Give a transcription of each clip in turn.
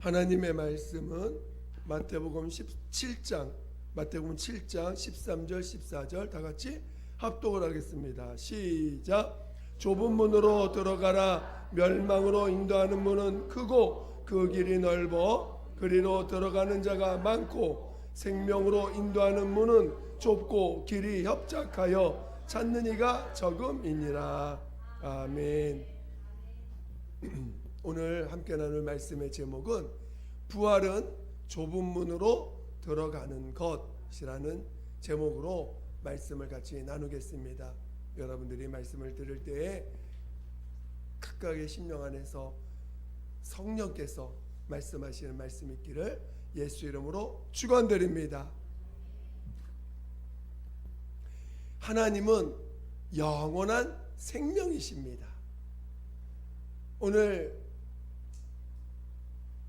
하나님의 말씀은 마태복음 7장 13절 14절 다 같이 합독을 하겠습니다. 시작. 좁은 문으로 들어가라. 멸망으로 인도하는 문은 크고 그 길이 넓어 그리로 들어가는 자가 많고 생명으로 인도하는 문은 좁고 길이 협착하여 찾는 이가 적음이니라. 아멘. 오늘 함께 나눌 말씀의 제목은 부활은 좁은 문으로 들어가는 것이라는 제목으로 말씀을 같이 나누겠습니다. 여러분들이 말씀을 들을 때에 각각의 심령 안에서 성령께서 말씀하시는 말씀 있기를 예수 이름으로 축원드립니다. 하나님은 영원한 생명이십니다. 오늘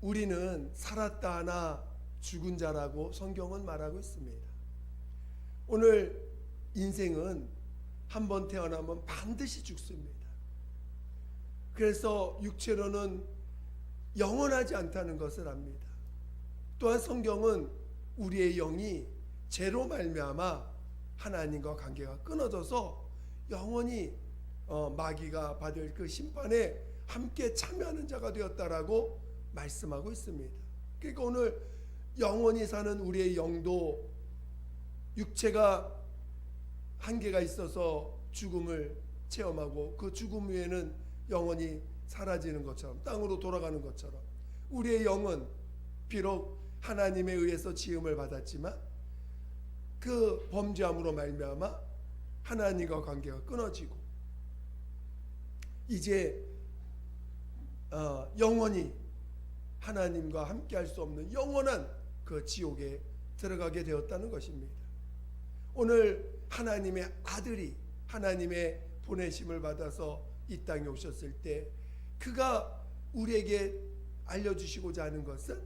우리는 살았다 하나 죽은 자라고 성경은 말하고 있습니다. 오늘 인생은 한 번 태어나면 반드시 죽습니다. 그래서 육체로는 영원하지 않다는 것을 압니다. 또한 성경은 우리의 영이 죄로 말미암아 하나님과 관계가 끊어져서 영원히 마귀가 받을 그 심판에 함께 참여하는 자가 되었다라고 말씀하고 있습니다. 그러니까 오늘 영원히 사는 우리의 영도 육체가 한계가 있어서 죽음을 체험하고 그 죽음 후에는 영원히 사라지는 것처럼 땅으로 돌아가는 것처럼 우리의 영은 비록 하나님에 의해서 지음을 받았지만 그 범죄함으로 말미암아 하나님과 관계가 끊어지고 이제 영원히 하나님과 함께할 수 없는 영원한 그 지옥에 들어가게 되었다는 것입니다. 오늘 하나님의 아들이 하나님의 보내심을 받아서 이 땅에 오셨을 때 그가 우리에게 알려주시고자 하는 것은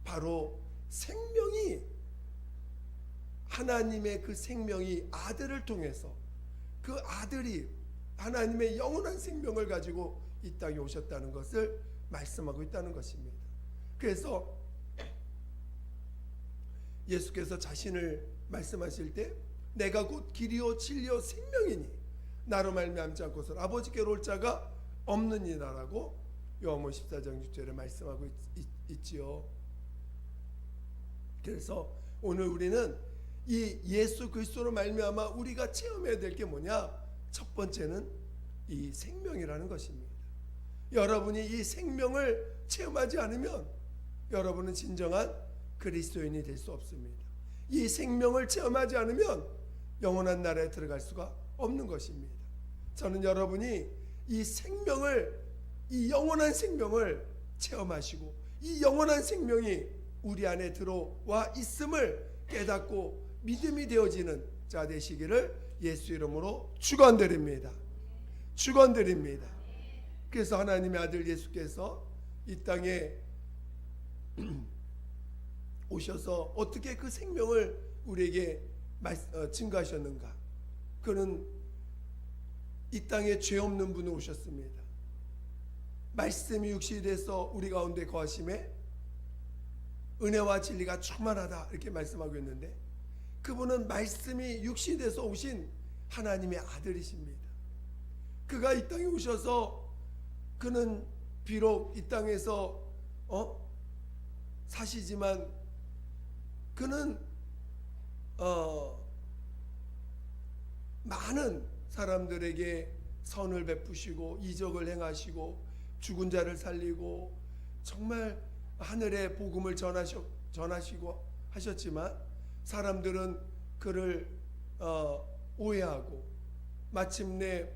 바로 생명이 하나님의 그 생명이 아들을 통해서 그 아들이 하나님의 영원한 생명을 가지고 이 땅에 오셨다는 것을 말씀하고 있다는 것입니다. 그래서 예수께서 자신을 말씀하실 때 내가 곧 길이요 진리요 생명이니 나로 말미암지 않고서 아버지께로 올 자가 없느니라라고 요한복음 14장 6절에 말씀하고 있지요. 그래서 오늘 우리는 이 예수 그리스도로 말미암아 우리가 체험해야 될 게 뭐냐? 첫 번째는 이 생명이라는 것입니다. 여러분이 이 생명을 체험하지 않으면 여러분은 진정한 그리스도인이 될 수 없습니다. 이 생명을 체험하지 않으면 영원한 나라에 들어갈 수가 없는 것입니다. 저는 여러분이 이 생명을, 이 영원한 생명을 체험하시고 이 영원한 생명이 우리 안에 들어와 있음을 깨닫고 믿음이 되어지는 자 되시기를 예수 이름으로 축원드립니다. 축원드립니다. 그래서 하나님의 아들 예수께서 이 땅에 오셔서 어떻게 그 생명을 우리에게 증거하셨는가? 그는 이 땅에 죄 없는 분으로 오셨습니다. 말씀이 육신이 돼서 우리 가운데 거하심에 은혜와 진리가 충만하다 이렇게 말씀하고 있는데 그분은 말씀이 육신이 돼서 오신 하나님의 아들이십니다. 그가 이 땅에 오셔서 그는 비록 이 땅에서 사시지만 그는 많은 사람들에게 선을 베푸시고 이적을 행하시고 죽은 자를 살리고 정말 하늘의 복음을 전하시고 하셨지만 사람들은 그를 오해하고 마침내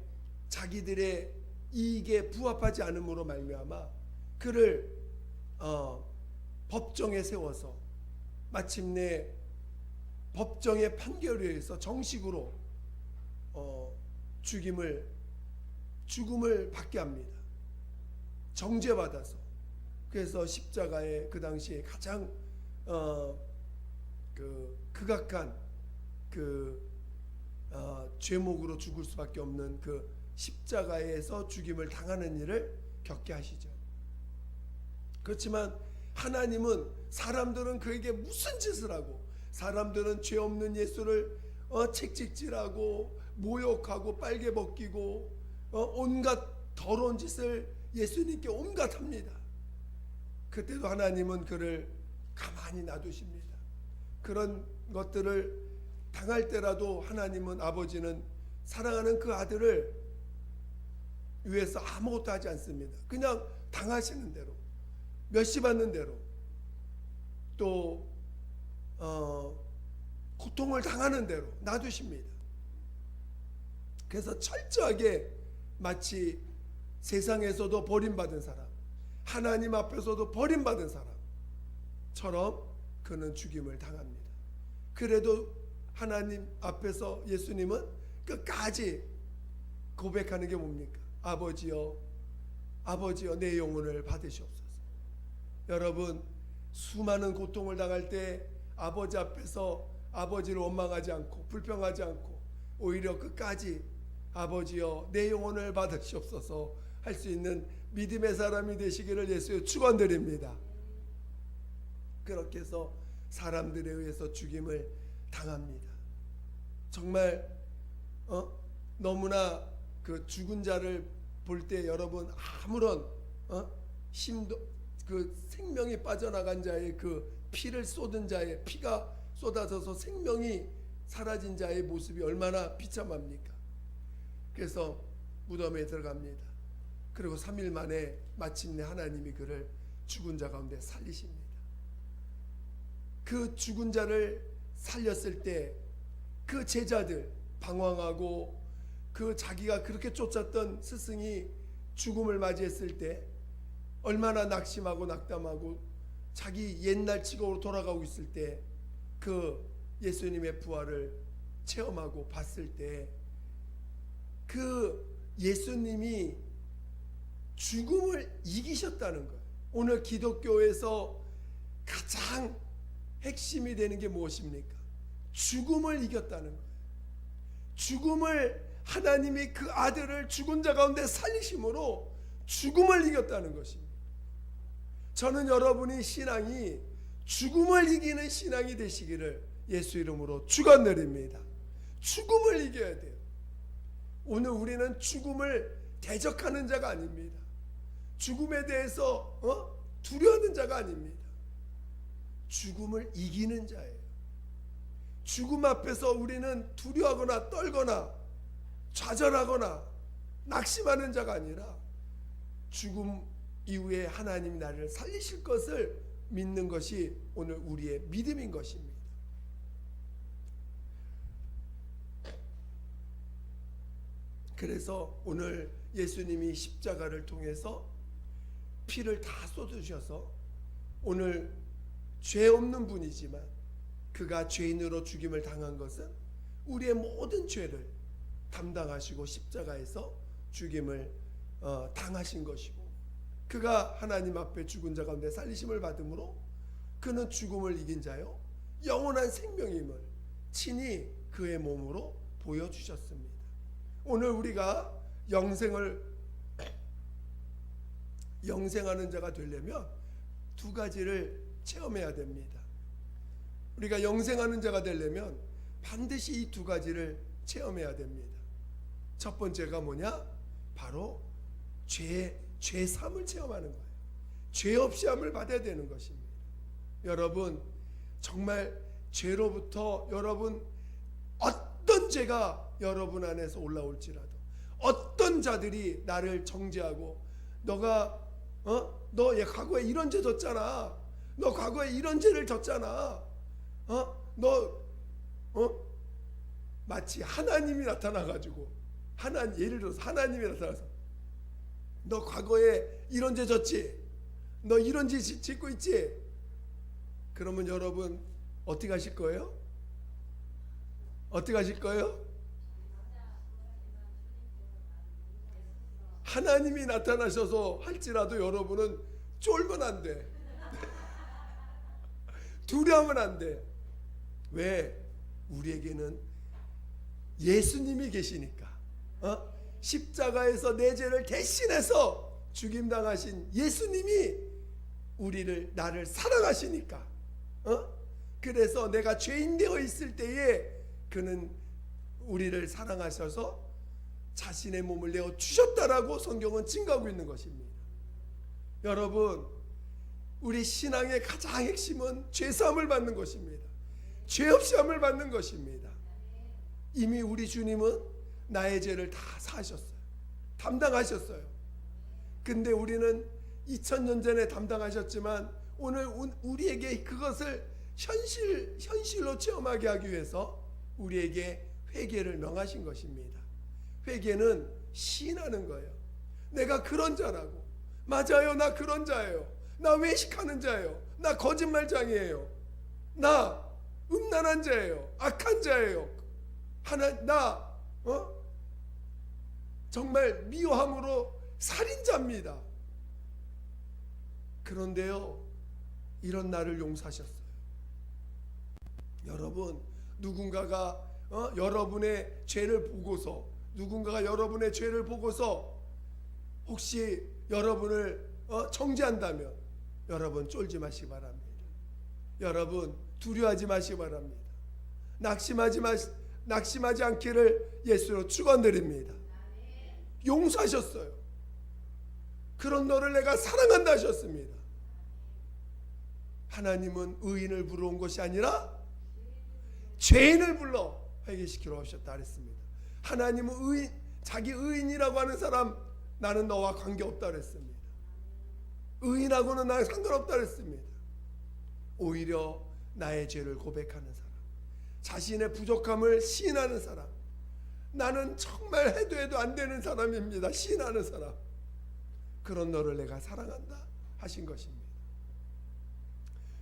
자기들의 이익에 부합하지 않음으로 말미암아 그를 법정에 세워서 마침내 법정의 판결에 의해서 정식으로 죽음을 받게 합니다. 정죄받아서. 그래서 십자가에 그 당시에 가장 극악한 죄목으로 죽을 수밖에 없는 그 십자가에서 죽임을 당하는 일을 겪게 하시죠. 그렇지만 하나님은 사람들은 그에게 무슨 짓을 하고 사람들은 죄 없는 예수를 책찍질하고 모욕하고 빨개 벗기고 온갖 더러운 짓을 예수님께 온갖 합니다. 그때도 하나님은 그를 가만히 놔두십니다. 그런 것들을 당할 때라도 하나님은 아버지는 사랑하는 그 아들을 위해서 아무것도 하지 않습니다. 그냥 당하시는 대로 멸시 받는 대로 또 고통을 당하는 대로 놔두십니다. 그래서 철저하게 마치 세상에서도 버림받은 사람, 하나님 앞에서도 버림받은 사람처럼 그는 죽임을 당합니다. 그래도 하나님 앞에서 예수님은 끝까지 고백하는 게 뭡니까? 아버지여, 아버지여 내 영혼을 받으시옵소서. 여러분, 수많은 고통을 당할 때 아버지 앞에서 아버지를 원망하지 않고 불평하지 않고 오히려 끝까지 아버지여 내 영혼을 받으시옵소서 할 수 있는 믿음의 사람이 되시기를 예수의 축원드립니다. 그렇게 해서 사람들에 의해서 죽임을 당합니다. 정말 너무나 그 죽은 자를 볼 때 여러분 아무런 힘도 그 생명이 빠져나간 자의 그 피를 쏟은 자의 피가 쏟아져서 생명이 사라진 자의 모습이 얼마나 비참합니까? 그래서 무덤에 들어갑니다. 그리고 3일 만에 마침내 하나님이 그를 죽은 자 가운데 살리십니다. 그 죽은 자를 살렸을 때 그 제자들 방황하고 그 자기가 그렇게 쫓았던 스승이 죽음을 맞이했을 때 얼마나 낙심하고 낙담하고 자기 옛날 직업으로 돌아가고 있을 때 그 예수님의 부활을 체험하고 봤을 때 그 예수님이 죽음을 이기셨다는 거예요. 오늘 기독교에서 가장 핵심이 되는 게 무엇입니까? 죽음을 이겼다는 거예요. 죽음을 하나님이 그 아들을 죽은 자 가운데 살리심으로 죽음을 이겼다는 것입니다. 저는 여러분이 신앙이 죽음을 이기는 신앙이 되시기를 예수 이름으로 축원드립니다. 죽음을 이겨야 돼요. 오늘 우리는 죽음을 대적하는 자가 아닙니다. 죽음에 대해서 두려워하는 자가 아닙니다. 죽음을 이기는 자예요. 죽음 앞에서 우리는 두려워하거나 떨거나 좌절하거나 낙심하는 자가 아니라 죽음 이후에 하나님이 나를 살리실 것을 믿는 것이 오늘 우리의 믿음인 것입니다. 그래서 오늘 예수님이 십자가를 통해서 피를 다 쏟으셔서 오늘 죄 없는 분이지만 그가 죄인으로 죽임을 당한 것은 우리의 모든 죄를 담당하시고 십자가에서 죽임을 당하신 것이고 그가 하나님 앞에 죽은 자 가운데 살리심을 받음으로 그는 죽음을 이긴 자요 영원한 생명임을 친히 그의 몸으로 보여주셨습니다. 오늘 우리가 영생하는 자가 되려면 두 가지를 체험해야 됩니다. 우리가 영생하는 자가 되려면 반드시 이 두 가지를 체험해야 됩니다. 첫 번째가 뭐냐? 바로 죄 사함을 체험하는 거예요. 죄 없이 함을 받아야 되는 것입니다. 여러분 정말 죄로부터 여러분 어떤 죄가 여러분 안에서 올라올지라도 어떤 자들이 나를 정죄하고 너가 너 과거에 이런 죄 졌잖아. 너 과거에 이런 죄를 졌잖아. 마치 하나님이 나타나가지고 예를 들어서 하나님이 나타나서 너 과거에 이런 죄 졌지? 너 이런 죄 짓고 있지? 그러면 여러분 어떻게 하실 거예요? 어떻게 하실 거예요? 하나님이 나타나셔서 할지라도 여러분은 쫄면 안 돼. 두려우면 안 돼. 왜? 우리에게는 예수님이 계시니까. 십자가에서 내 죄를 대신해서 죽임당하신 예수님이 나를 사랑하시니까, 그래서 내가 죄인 되어 있을 때에 그는 우리를 사랑하셔서 자신의 몸을 내어 주셨다라고 성경은 증거하고 있는 것입니다. 여러분, 우리 신앙의 가장 핵심은 죄사함을 받는 것입니다. 죄 없이 함을 받는 것입니다. 이미 우리 주님은 나의 죄를 다 사하셨어요. 담당하셨어요. 근데 우리는 2000년 전에 담당하셨지만 오늘 우리에게 그것을 현실로 체험하게 하기 위해서 우리에게 회개를 명하신 것입니다. 회개는 시인하는 거예요. 내가 그런 자라고. 맞아요, 나 그런 자예요. 나 외식하는 자예요. 나 거짓말장이에요. 나 음란한 자예요. 악한 자예요. 정말 미워함으로 살인자입니다. 그런데요, 이런 나를 용서하셨어요. 여러분, 누군가가 여러분의 죄를 보고서 혹시 여러분을 정죄한다면 여러분 쫄지 마시기 바랍니다. 여러분 두려워하지 마시기 바랍니다. 낙심하지 않기를 예수로 축원드립니다. 용서하셨어요. 그런 너를 내가 사랑한다 하셨습니다. 하나님은 의인을 부러운 것이 아니라 죄인을 불러 회개시키러 오셨다 그랬습니다. 하나님은 자기 의인이라고 하는 사람, 나는 너와 관계없다 그랬습니다. 의인하고는 나랑 상관없다 그랬습니다. 오히려 나의 죄를 고백하는 사람, 자신의 부족함을 시인하는 사람, 나는 정말 해도 안 되는 사람입니다. 시인하는 사람, 그런 너를 내가 사랑한다 하신 것입니다.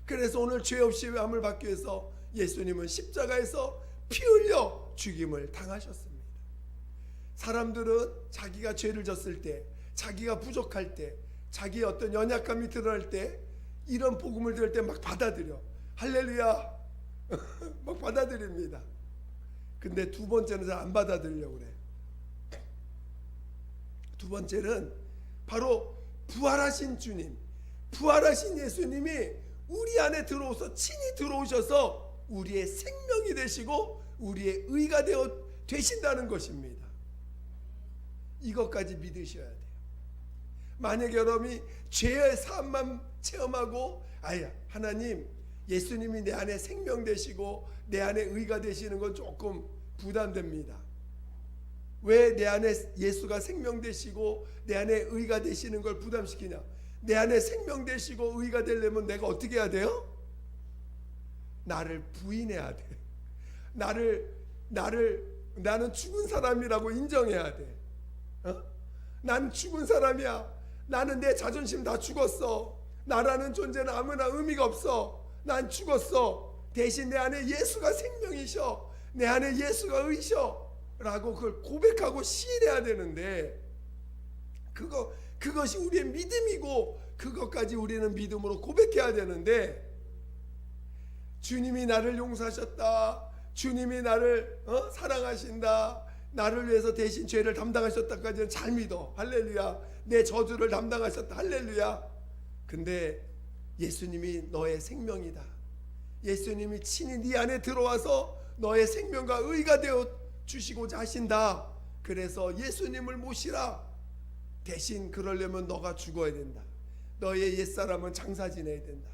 그래서 오늘 죄 없이 함을 받기 위해서 예수님은 십자가에서 피 흘려 죽임을 당하셨습니다. 사람들은 자기가 죄를 졌을 때, 자기가 부족할 때, 자기의 어떤 연약함이 드러날 때 이런 복음을 들을 때 막 받아들여. 할렐루야 막 받아들입니다. 근데 두 번째는 잘 안 받아들이려고 그래. 두 번째는 바로 부활하신 주님, 부활하신 예수님이 우리 안에 친히 들어오셔서 우리의 생명이 되시고 우리의 의가 되신다는 것입니다. 이것까지 믿으셔야 돼요. 만약에 여러분이 죄의 사함만 체험하고 하나님, 예수님이 내 안에 생명 되시고 내 안에 의가 되시는 건 조금 부담됩니다. 왜 내 안에 예수가 생명 되시고 내 안에 의가 되시는 걸 부담시키냐? 내 안에 생명 되시고 의가 되려면 내가 어떻게 해야 돼요? 나를 부인해야 돼. 나는 죽은 사람이라고 인정해야 돼. 난 죽은 사람이야. 나는 내 자존심 다 죽었어. 나라는 존재는 아무나 의미가 없어. 난 죽었어. 대신 내 안에 예수가 생명이셔. 내 안에 예수가 의셔. 라고 그걸 고백하고 시인해야 되는데, 그것이 우리의 믿음이고 그것까지 우리는 믿음으로 고백해야 되는데, 주님이 나를 용서하셨다, 주님이 나를 사랑하신다, 나를 위해서 대신 죄를 담당하셨다까지는 잘 믿어. 할렐루야. 내 저주를 담당하셨다. 할렐루야. 근데 예수님이 너의 생명이다. 예수님이 친히 네 안에 들어와서 너의 생명과 의가 되어 주시고자 하신다. 그래서 예수님을 모시라. 대신 그러려면 너가 죽어야 된다. 너의 옛사람은 장사 지내야 된다.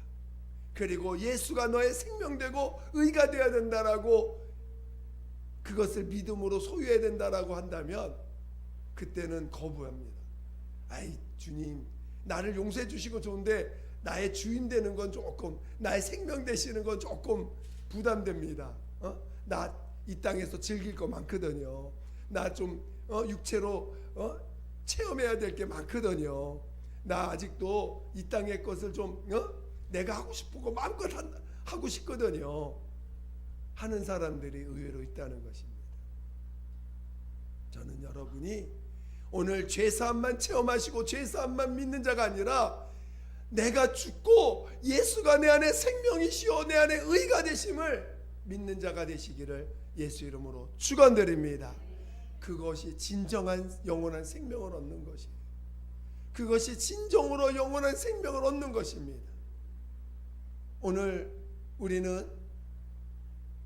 그리고 예수가 너의 생명되고 의가 되어야 된다라고, 그것을 믿음으로 소유해야 된다라고 한다면 그때는 거부합니다. 주님, 나를 용서해 주시고 좋은데 나의 주인 되는 건 조금, 나의 생명 되시는 건 조금 부담됩니다. 나 이 땅에서 즐길 거 많거든요. 나 좀 육체로 체험해야 될 게 많거든요. 나 아직도 이 땅의 것을 좀 내가 하고 싶은 거 마음껏 하고 싶거든요. 하는 사람들이 의외로 있다는 것입니다. 저는 여러분이 오늘 죄사함만 체험하시고 죄사함만 믿는 자가 아니라 내가 죽고 예수가 내 안에 생명이시오, 내 안에 의가 되심을 믿는 자가 되시기를 예수 이름으로 축원드립니다. 그것이 진정한 영원한 생명을 얻는 것이에요. 그것이 진정으로 영원한 생명을 얻는 것입니다. 오늘 우리는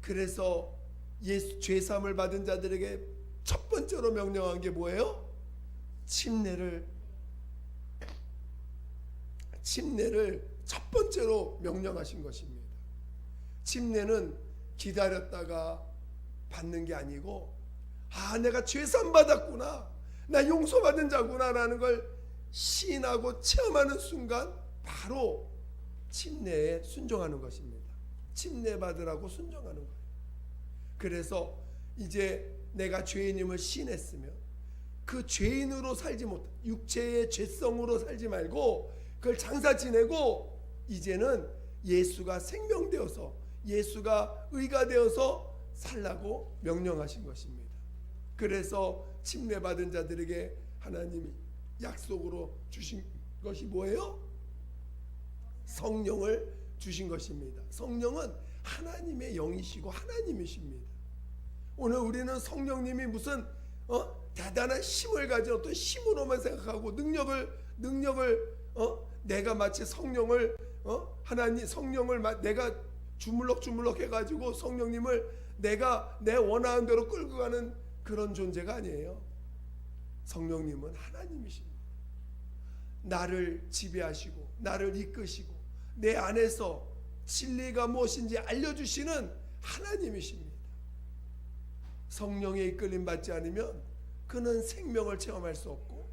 그래서 예수 죄사함을 받은 자들에게 첫 번째로 명령한 게 뭐예요? 침례를 첫 번째로 명령하신 것입니다. 침례는 기다렸다가 받는 게 아니고, 내가 죄사함 받았구나, 나 용서받은 자구나 라는 걸 시인하고 체험하는 순간 바로 침례에 순종하는 것입니다. 침례 받으라고 순종하는 거예요. 그래서 이제 내가 죄인임을 시인했으면 그 죄인으로 살지 못, 육체의 죄성으로 살지 말고 그걸 장사 지내고 이제는 예수가 생명되어서, 예수가 의가 되어서 살라고 명령하신 것입니다. 그래서 침례 받은 자들에게 하나님이 약속으로 주신 것이 뭐예요? 성령을 주신 것입니다. 성령은 하나님의 영이시고 하나님이십니다. 오늘 우리는 성령님이 무슨 대단한 힘을 가진 어떤 힘으로만 생각하고 능력을 내가 마치 성령을 하나님 성령을 내가 주물럭주물럭 해가지고 성령님을 내가 내 원하는 대로 끌고 가는 그런 존재가 아니에요. 성령님은 하나님이십니다. 나를 지배하시고 나를 이끄시고 내 안에서 진리가 무엇인지 알려주시는 하나님이십니다. 성령의 이끌림 받지 않으면 그는 생명을 체험할 수 없고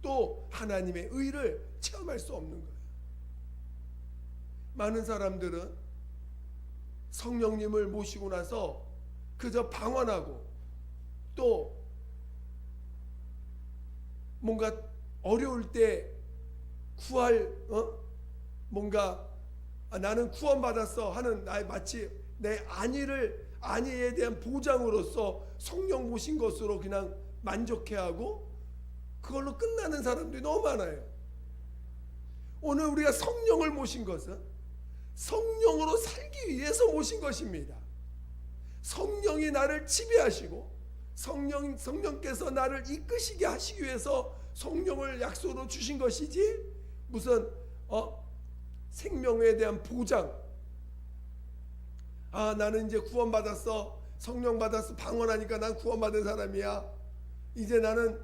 또 하나님의 의를 체험할 수 없는 거예요. 많은 사람들은 성령님을 모시고 나서 그저 방언하고 또 뭔가 어려울 때 구할 뭔가 나는 구원받았어 하는 마치 내 안위에 대한 보장으로서 성령 모신 것으로 그냥 만족해하고 그걸로 끝나는 사람들이 너무 많아요. 오늘 우리가 성령을 모신 것은 성령으로 살기 위해서 모신 것입니다. 성령이 나를 지배하시고 성령께서 나를 이끄시게 하시기 위해서 성령을 약속으로 주신 것이지 무슨 생명에 대한 보장, 나는 이제 구원받았어, 성령 받았어, 방언하니까 난 구원받은 사람이야, 이제 나는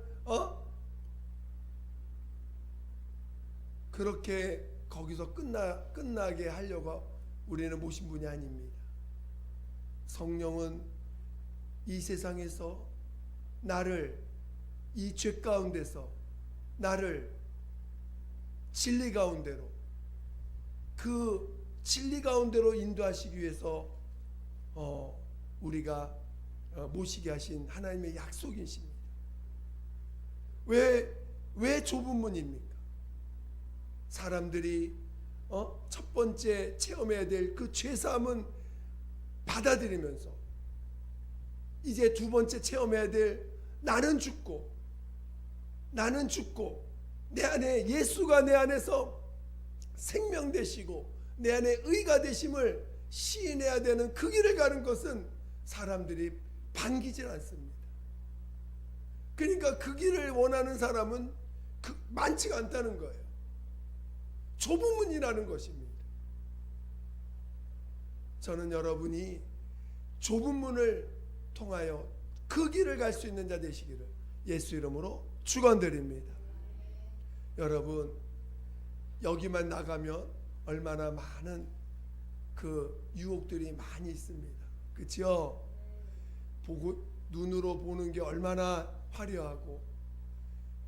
그렇게 거기서 끝나게 하려고 우리는 모신 분이 아닙니다. 성령은 이 세상에서 나를 이 죄 가운데서 나를 진리 가운데로, 그 진리 가운데로 인도하시기 위해서 우리가 모시게 하신 하나님의 약속이십니다. 왜 좁은 문입니까? 사람들이 첫 번째 체험해야 될 그 죄사함은 받아들이면서 이제 두 번째 체험해야 될 나는 죽고 내 안에 예수가 내 안에서 생명 되시고 내 안에 의가 되심을 시인해야 되는 그 길을 가는 것은 사람들이 반기질 않습니다. 그러니까 그 길을 원하는 사람은 많지가 않다는 거예요. 좁은 문이라는 것입니다. 저는 여러분이 좁은 문을 통하여 그 길을 갈 수 있는 자 되시기를 예수 이름으로 축원드립니다. 여러분, 여기만 나가면 얼마나 많은 그 유혹들이 많이 있습니다. 그렇죠? 눈으로 보는 게 얼마나 화려하고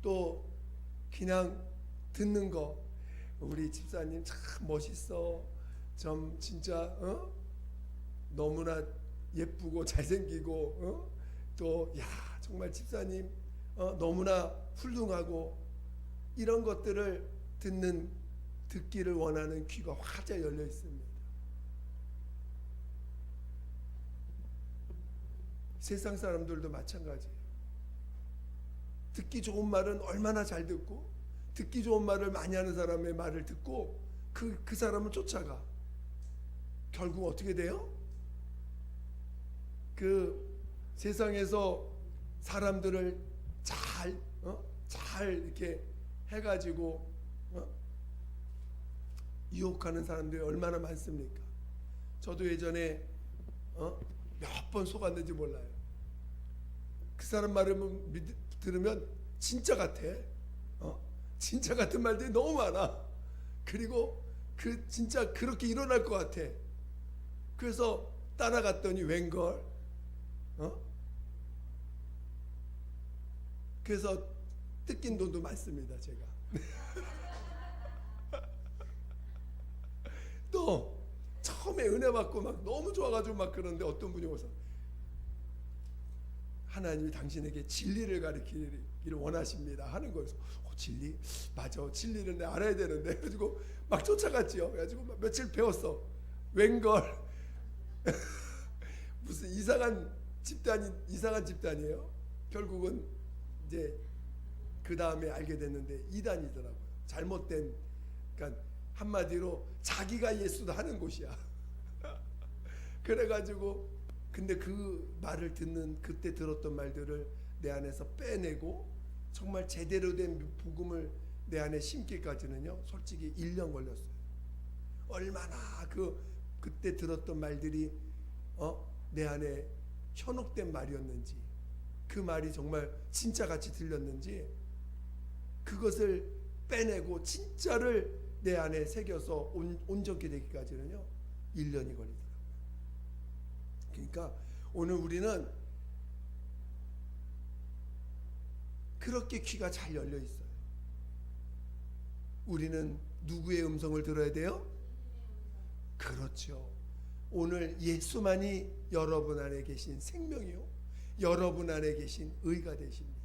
또 그냥 듣는 거, 우리 집사님 참 멋있어, 좀 진짜 너무나 예쁘고 잘생기고 또 정말 집사님 너무나 훌륭하고, 이런 것들을 듣기를 원하는 귀가 활짝 열려 있습니다. 세상 사람들도 마찬가지예요. 듣기 좋은 말은 얼마나 잘 듣고, 듣기 좋은 말을 많이 하는 사람의 말을 듣고 그 사람을 쫓아가. 결국 어떻게 돼요? 그 세상에서 사람들을 잘 이렇게 해가지고 유혹하는 사람들이 얼마나 많습니까? 저도 예전에 몇 번 속았는지 몰라요. 그 사람 말을 들으면 진짜 같아. 진짜 같은 말들이 너무 많아. 그리고 진짜 그렇게 일어날 것 같아. 그래서 따라갔더니 웬걸? 그래서 뜯긴 돈도 많습니다, 제가. 또 처음에 은혜 받고 막 너무 좋아가지고 막 그러는데 어떤 분이 오서 하나님이 당신에게 진리를 가르치기를 원하십니다 하는 거예요. 진리? 맞아, 진리는 내가 알아야 되는데. 그래가지고 막 쫓아갔지요. 그래가지고 막 며칠 배웠어. 웬걸? 무슨 이상한 집단이에요. 결국은 이제 그 다음에 알게 됐는데 이단이더라고요. 잘못된, 그러니까 한마디로 자기가 예수도 하는 곳이야. 그래가지고 근데 그 말을 듣는, 그때 들었던 말들을 내 안에서 빼내고 정말 제대로 된 복음을 내 안에 심기까지는요, 솔직히 1년 걸렸어요. 얼마나 그때 들었던 말들이 내 안에 현혹된 말이었는지, 그 말이 정말 진짜같이 들렸는지, 그것을 빼내고 진짜를 내 안에 새겨서 온전케 되기까지는요 1년이 걸리더라고요. 그러니까 오늘 우리는 그렇게 귀가 잘 열려 있어요. 우리는 누구의 음성을 들어야 돼요? 그렇죠. 오늘 예수만이 여러분 안에 계신 생명이요, 여러분 안에 계신 의가 되십니다.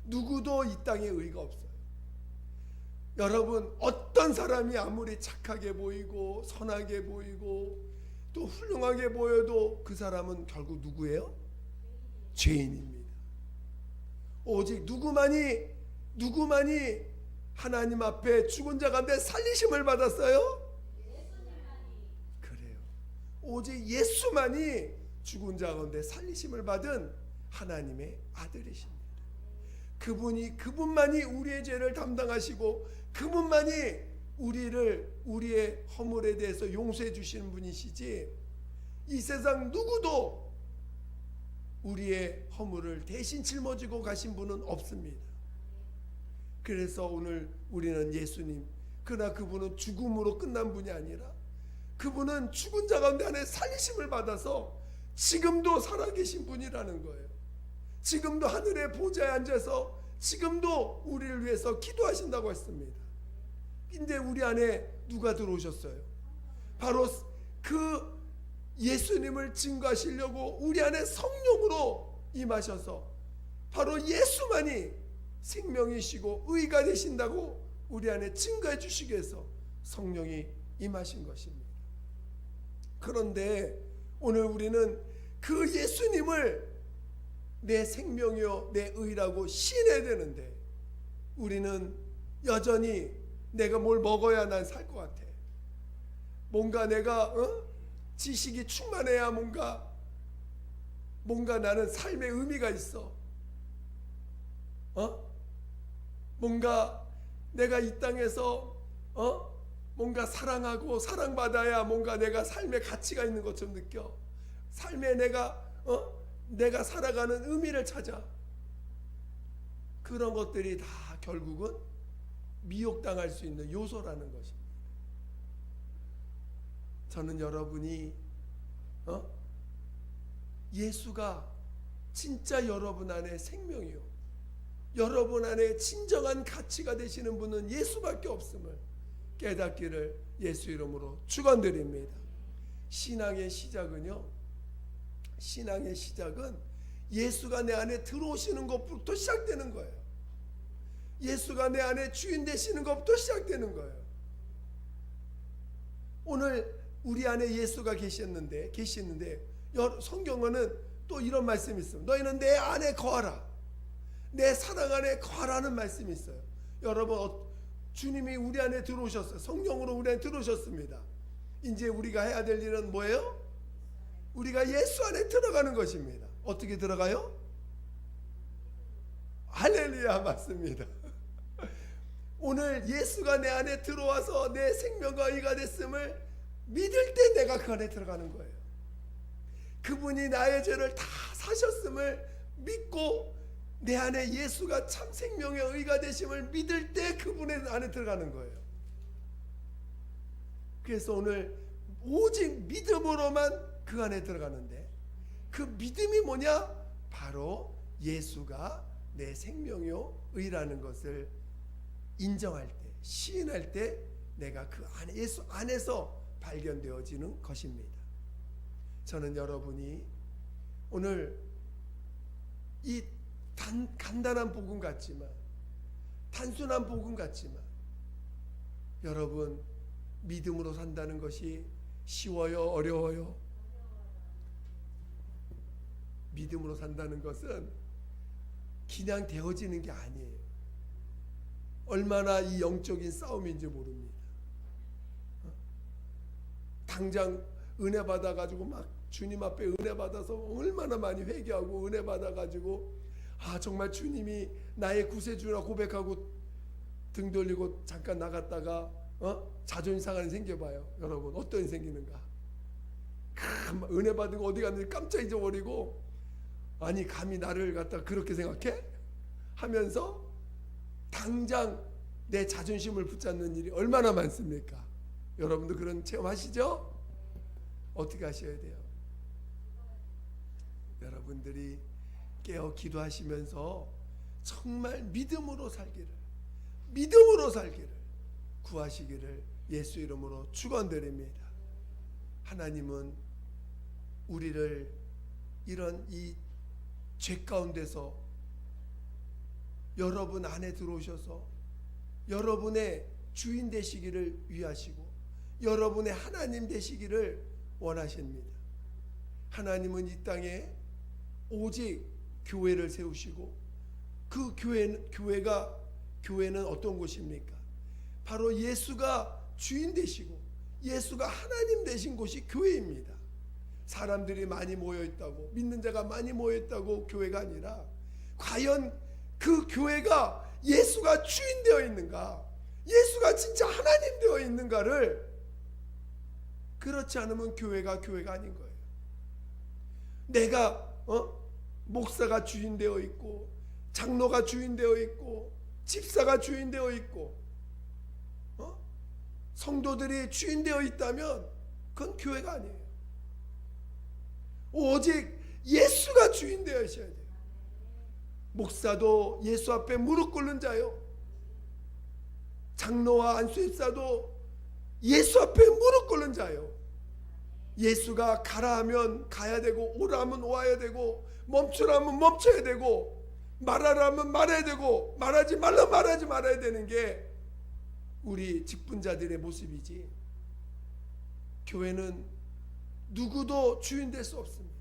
누구도 이 땅에 의가 없어요. 여러분, 어떤 사람이 아무리 착하게 보이고 선하게 보이고 또 훌륭하게 보여도 그 사람은 결국 누구예요? 죄인입니다. 오직 누구만이 하나님 앞에 죽은 자 가운데 살리심을 받았어요? 그래요. 오직 예수만이 죽은 자 가운데 살리심을 받은 하나님의 아들이십니다. 그분만이 우리의 죄를 담당하시고 그분만이 우리의 허물에 대해서 용서해 주시는 분이시지, 이 세상 누구도 우리의 허물을 대신 짊어지고 가신 분은 없습니다. 그래서 오늘 우리는 예수님, 그러나 그분은 죽음으로 끝난 분이 아니라 그분은 죽은 자 가운데 안에 살리심을 받아서 지금도 살아계신 분이라는 거예요. 지금도 하늘의 보좌에 앉아서 지금도 우리를 위해서 기도하신다고 했습니다. 근데 우리 안에 누가 들어오셨어요? 바로 그 예수님을 증거하시려고 우리 안에 성령으로 임하셔서 바로 예수만이 생명이시고 의가 되신다고 우리 안에 증거해 주시기 위해서 성령이 임하신 것입니다. 그런데 오늘 우리는 그 예수님을 내 생명이요 내 의라고 시인해야 되는데, 우리는 여전히 내가 뭘 먹어야 난 살 것 같아. 뭔가 내가 지식이 충만해야 뭔가 나는 삶의 의미가 있어. 뭔가 내가 이 땅에서 뭔가 사랑하고 사랑받아야 뭔가 내가 삶의 가치가 있는 것처럼 느껴. 삶에 내가 살아가는 의미를 찾아. 그런 것들이 다 결국은 미혹당할 수 있는 요소라는 것입니다. 저는 여러분이 예수가 진짜 여러분 안에 생명이요, 여러분 안에 진정한 가치가 되시는 분은 예수밖에 없음을 깨닫기를 예수 이름으로 축원드립니다. 신앙의 시작은 예수가 내 안에 들어오시는 것부터 시작되는 거예요. 예수가 내 안에 주인 되시는 것부터 시작되는 거예요. 오늘 우리 안에 예수가 계시는데 성경에는 또 이런 말씀이 있어요. 너희는 내 안에 거하라, 내 사랑 안에 거하라는 말씀이 있어요. 여러분, 주님이 우리 안에 들어오셨어요. 성령으로 우리 안에 들어오셨습니다. 이제 우리가 해야 될 일은 뭐예요? 우리가 예수 안에 들어가는 것입니다. 어떻게 들어가요? 할렐루야, 맞습니다. 오늘 예수가 내 안에 들어와서 내 생명과 의가 됐음을 믿을 때 내가 그 안에 들어가는 거예요. 그분이 나의 죄를 다 사셨음을 믿고 내 안에 예수가 참 생명의 의가 되심을 믿을 때 그분의 안에 들어가는 거예요. 그래서 오늘 오직 믿음으로만 그 안에 들어가는데, 그 믿음이 뭐냐? 바로 예수가 내 생명이요 의라는 것을 인정할 때, 시인할 때 내가 그 안에, 예수 안에서 발견되어지는 것입니다. 저는 여러분이 오늘 이 간단한 복음 같지만, 단순한 복음 같지만, 여러분 믿음으로 산다는 것이 쉬워요? 어려워요? 믿음으로 산다는 것은 그냥 되어지는 게 아니에요. 얼마나 이 영적인 싸움인지 모릅니다. 당장 은혜 받아가지고 막 주님 앞에 은혜 받아서 얼마나 많이 회개하고 은혜 받아가지고 정말 주님이 나의 구세주라 고백하고 등 돌리고 잠깐 나갔다가 자존심 상한이 생겨봐요. 여러분 어떤 생기는가? 은혜 받은 거 어디 갔는지 깜짝 잊어버리고, 아니 감히 나를 갖다 그렇게 생각해? 하면서 당장 내 자존심을 붙잡는 일이 얼마나 많습니까? 여러분도 그런 체험하시죠? 어떻게 하셔야 돼요? 여러분들이 깨어 기도하시면서 정말 믿음으로 살기를 구하시기를 예수 이름으로 축원드립니다. 하나님은 우리를 이런 이 죄 가운데서 여러분 안에 들어오셔서 여러분의 주인 되시기를 위하시고 여러분의 하나님 되시기를 원하십니다. 하나님은 이 땅에 오직 교회를 세우시고, 그 교회는 어떤 곳입니까? 바로 예수가 주인 되시고 예수가 하나님 되신 곳이 교회입니다. 사람들이 많이 모여있다고, 믿는 자가 많이 모여있다고 교회가 아니라, 과연 그 교회가 예수가 주인 되어 있는가, 예수가 진짜 하나님 되어 있는가를, 그렇지 않으면 교회가 아닌 거예요. 내가 목사가 주인 되어 있고, 장로가 주인 되어 있고, 집사가 주인 되어 있고, 성도들이 주인 되어 있다면 그건 교회가 아니에요. 오직 예수가 주인 되어 있어야 돼요. 목사도 예수 앞에 무릎 꿇는 자요, 장로와 안수집사도 예수 앞에 무릎 꿇는 자요. 예수가 가라 하면 가야 되고, 오라 하면 와야 되고, 멈추라 하면 멈춰야 되고, 말하라 하면 말해야 되고, 말하지 말라 말하지 말아야 되는 게 우리 직분자들의 모습이지, 교회는 누구도 주인 될 수 없습니다.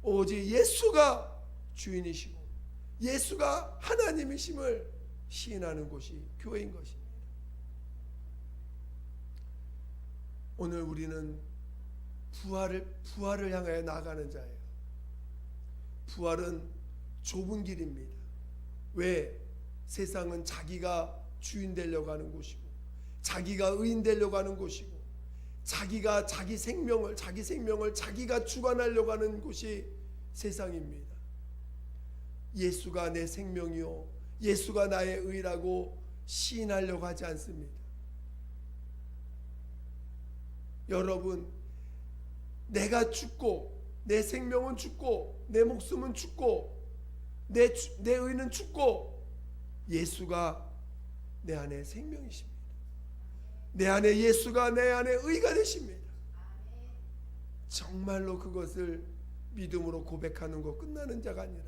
오직 예수가 주인이시고 예수가 하나님이심을 시인하는 곳이 교회인 것입니다. 오늘 우리는 부활을 향하여 나아가는 자예요. 부활은 좁은 길입니다. 왜? 세상은 자기가 주인 되려고 하는 곳이고, 자기가 의인 되려고 하는 곳이고, 자기가 자기 생명을 자기가 주관하려고 하는 곳이 세상입니다. 예수가 내 생명이요 예수가 나의 의라고 시인하려고 하지 않습니다. 여러분, 내가 죽고 내 생명은 죽고 내 목숨은 죽고 내 의는 죽고 예수가 내 안에 생명이십니다. 내 안에 예수가 내 안에 의가 되십니다. 정말로 그것을 믿음으로 고백하는 것 끝나는 자가 아니라,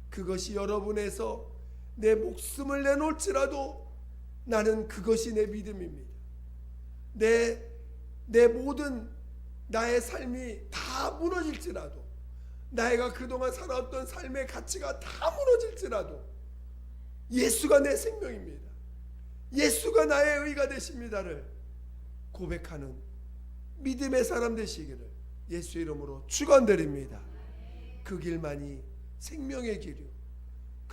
그것이 여러분에서 내 목숨을 내놓을지라도 나는 그것이 내 믿음입니다. 내 모든 나의 삶이 다 무너질지라도, 내가 그동안 살아왔던 삶의 가치가 다 무너질지라도 예수가 내 생명입니다. 예수가 나의 의가 되십니다를 고백하는 믿음의 사람 되시기를 예수 이름으로 축원드립니다. 그 길만이 생명의 길이요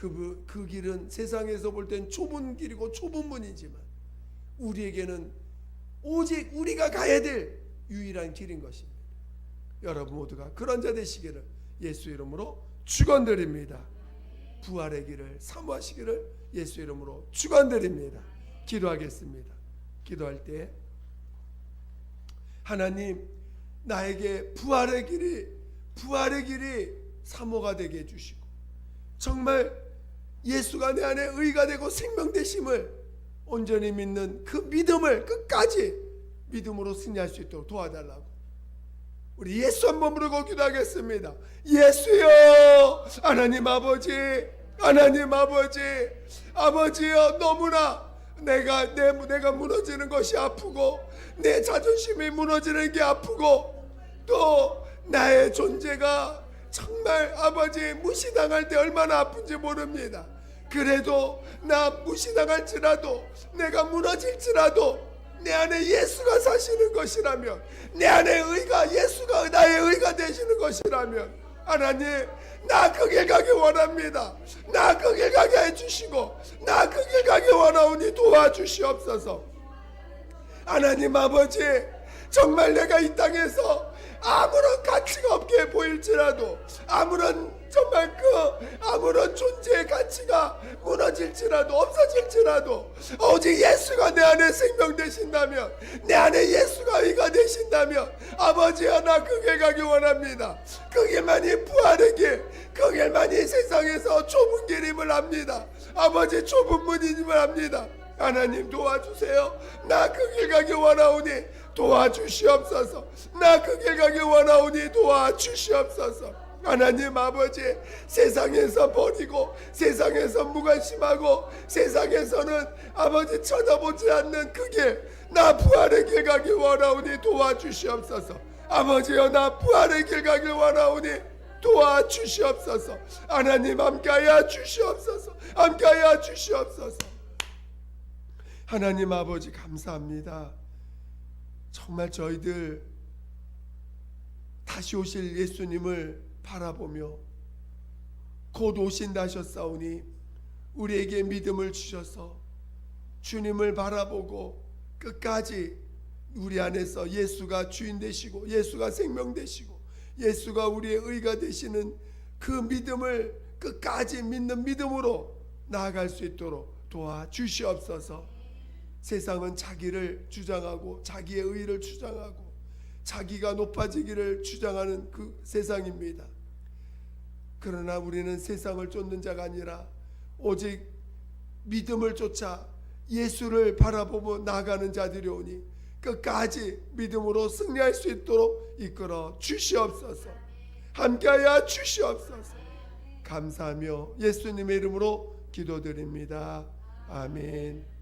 그 길은 세상에서 볼 땐 좁은 길이고 좁은 문이지만 우리에게는 오직 우리가 가야 될 유일한 길인 것입니다. 여러분 모두가 그런 자 되시기를 예수 이름으로 축원드립니다. 부활의 길을 사모하시기를 예수 이름으로 축원드립니다. 기도하겠습니다. 기도할 때 하나님, 나에게 부활의 길이 사모가 되게 해주시고 정말 예수가 내 안에 의가 되고 생명 되심을 온전히 믿는 그 믿음을 끝까지 믿음으로 승리할 수 있도록 도와달라고 우리 예수 한번 부르고 기도하겠습니다. 예수여, 하나님 아버지, 아버지여, 너무나 내가 무너지는 것이 아프고 내 자존심이 무너지는 게 아프고 또 나의 존재가 정말 아버지 무시당할 때 얼마나 아픈지 모릅니다. 그래도 나 무시당할지라도 내가 무너질지라도 내 안에 예수가 사시는 것이라면, 내 안에 의가, 예수가 나의 의가 되시는 것이라면 하나님, 나 그 길 가기 원합니다. 나 그 길 가게 해주시고 나 그 길 가기 원하오니 도와주시옵소서. 하나님 아버지, 정말 내가 이 땅에서 아무런 가치가 없게 보일지라도 아무런 존재의 가치가 무너질지라도 없어질지라도 오직 예수가 내 안에 생명 되신다면, 내 안에 예수가 의가 되신다면 아버지야, 나 그 길 가기 원합니다. 그 길만이 부활의 길, 그 길만이 세상에서 좁은 길임을 압니다. 아버지, 좁은 문임을 압니다. 하나님 도와주세요. 나 그 길 가기 원하오니 도와주시옵소서. 나 그 길 가기 원하오니 도와주시옵소서. 하나님 아버지, 세상에서 버리고 세상에서 무관심하고 세상에서는 아버지 쳐다보지 않는 그 길, 나 부활의 길 가기 원하오니 도와주시옵소서. 아버지여, 나 부활의 길 가기 원하오니 도와주시옵소서. 하나님 함께하여 주시옵소서. 함께하여 주시옵소서. 하나님 아버지 감사합니다. 정말 저희들 다시 오실 예수님을 바라보며 곧 오신다 하셨사오니 우리에게 믿음을 주셔서 주님을 바라보고 끝까지 우리 안에서 예수가 주인 되시고 예수가 생명 되시고 예수가 우리의 의가 되시는 그 믿음을 끝까지 믿는 믿음으로 나아갈 수 있도록 도와주시옵소서. 세상은 자기를 주장하고 자기의 의를 주장하고 자기가 높아지기를 주장하는 그 세상입니다. 그러나 우리는 세상을 쫓는 자가 아니라 오직 믿음을 쫓아 예수를 바라보며 나아가는 자들이오니 끝까지 믿음으로 승리할 수 있도록 이끌어 주시옵소서. 함께하여 주시옵소서. 감사하며 예수님의 이름으로 기도드립니다. 아멘.